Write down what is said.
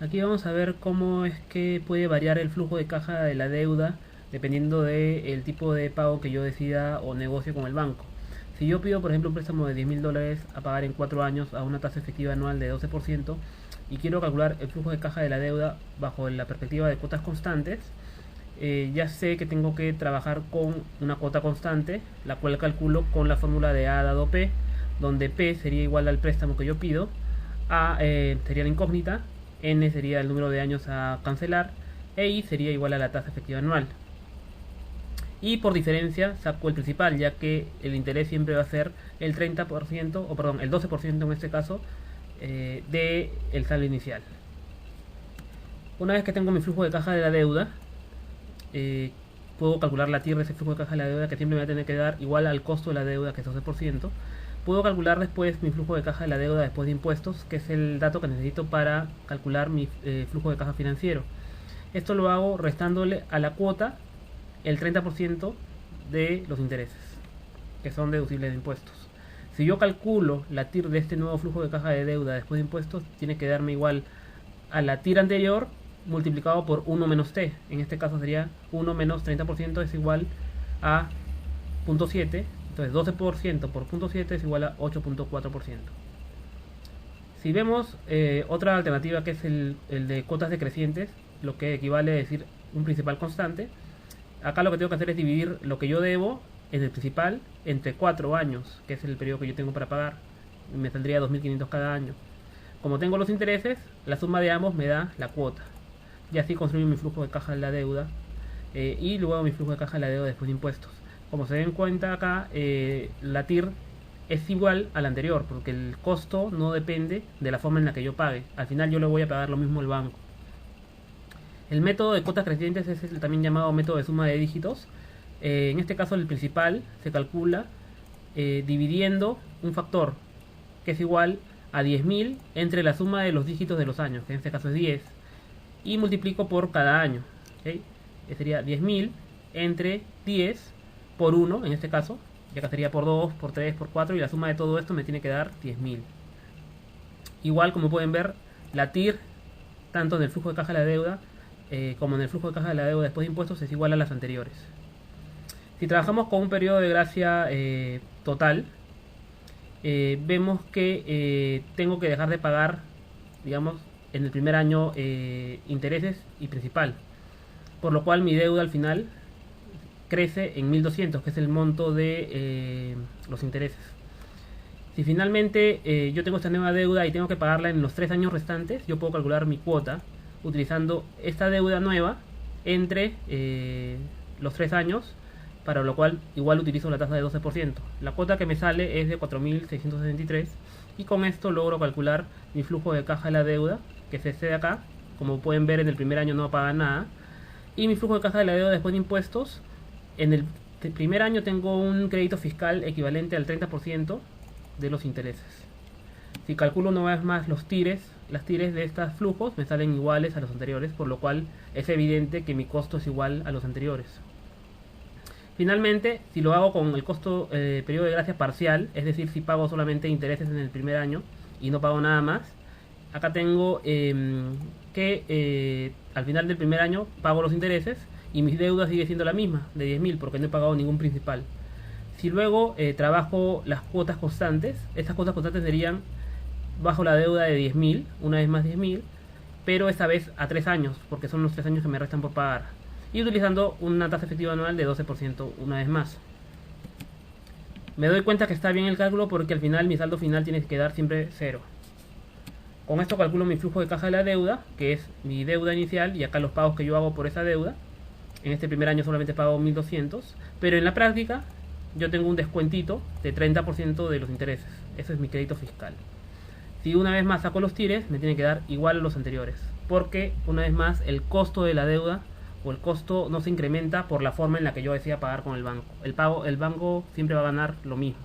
Aquí vamos a ver cómo es que puede variar el flujo de caja de la deuda dependiendo del tipo de pago que yo decida o negocio con el banco. Si yo pido, por ejemplo, un préstamo de $10.000 a pagar en 4 años a una tasa efectiva anual de 12% y quiero calcular el flujo de caja de la deuda bajo la perspectiva de cuotas constantes, ya sé que tengo que trabajar con una cuota constante, la cual calculo con la fórmula de A dado P, donde P sería igual al préstamo que yo pido, A sería la incógnita, N sería el número de años a cancelar e I sería igual a la tasa efectiva anual. Y por diferencia saco el principal, ya que el interés siempre va a ser el 30%, o perdón, el 12% en este caso, de el saldo inicial. Una vez que tengo mi flujo de caja de la deuda, puedo calcular la TIR de ese flujo de caja de la deuda, que siempre me va a tener que dar igual al costo de la deuda, que es 12%. Puedo calcular después mi flujo de caja de la deuda después de impuestos, que es el dato que necesito para calcular mi flujo de caja financiero. Esto lo hago restándole a la cuota el 30% de los intereses, que son deducibles de impuestos. Si yo calculo la TIR de este nuevo flujo de caja de deuda después de impuestos, tiene que darme igual a la TIR anterior multiplicado por 1 menos T. En este caso sería 1 menos 30% es igual a 0.7. Entonces 12% por 0.7 es igual a 8.4%. Si vemos otra alternativa, que es el de cuotas decrecientes, lo que equivale a decir un principal constante, acá lo que tengo que hacer es dividir lo que yo debo en el principal entre 4 años, que es el periodo que yo tengo para pagar. Me saldría 2.500 cada año. Como tengo los intereses, la suma de ambos me da la cuota. Y así construyo mi flujo de caja de la deuda y luego mi flujo de caja de la deuda después de impuestos. Como se den cuenta acá, la TIR es igual al anterior, porque el costo no depende de la forma en la que yo pague. Al final yo le voy a pagar lo mismo al banco. El método de cuotas crecientes es el también llamado método de suma de dígitos. En este caso el principal se calcula dividiendo un factor que es igual a 10.000 entre la suma de los dígitos de los años, que en este caso es 10, y multiplico por cada año. ¿Okay? Sería 10.000 entre 10 por 1, en este caso, y acá sería por 2, por 3, por 4, y la suma de todo esto me tiene que dar 10.000. Igual, como pueden ver, la TIR, tanto en el flujo de caja de la deuda como en el flujo de caja de la deuda después de impuestos, es igual a las anteriores. Si trabajamos con un periodo de gracia total, vemos que tengo que dejar de pagar, digamos, en el primer año intereses y principal, por lo cual mi deuda al final crece en 1.200, que es el monto de los intereses. Si finalmente yo tengo esta nueva deuda y tengo que pagarla en los 3 años restantes, yo puedo calcular mi cuota utilizando esta deuda nueva entre los 3 años, para lo cual igual utilizo la tasa de 12%. La cuota que me sale es de 4.663 y con esto logro calcular mi flujo de caja de la deuda, que es este de acá. Como pueden ver, en el primer año no paga nada. Y mi flujo de caja de la deuda después de impuestos, en el primer año tengo un crédito fiscal equivalente al 30% de los intereses. Si calculo una vez más las tires de estos flujos me salen iguales a los anteriores, por lo cual es evidente que mi costo es igual a los anteriores. Finalmente, si lo hago con el costo periodo de gracia parcial, es decir, si pago solamente intereses en el primer año y no pago nada más, acá tengo que al final del primer año pago los intereses y mi deuda sigue siendo la misma, de 10.000, porque no he pagado ningún principal. Si luego trabajo las cuotas constantes, estas cuotas constantes serían bajo la deuda de 10.000, una vez más 10.000, pero esta vez a 3 años, porque son los 3 años que me restan por pagar. Y utilizando una tasa efectiva anual de 12% una vez más. Me doy cuenta que está bien el cálculo porque al final mi saldo final tiene que quedar siempre 0. Con esto calculo mi flujo de caja de la deuda, que es mi deuda inicial, y acá los pagos que yo hago por esa deuda. En este primer año solamente pago 1.200, pero en la práctica yo tengo un descuentito de 30% de los intereses. Eso es mi crédito fiscal. Si una vez más saco los tires, me tiene que dar igual a los anteriores, porque una vez más el costo de la deuda o el costo no se incrementa por la forma en la que yo decida pagar con el banco. El banco siempre va a ganar lo mismo.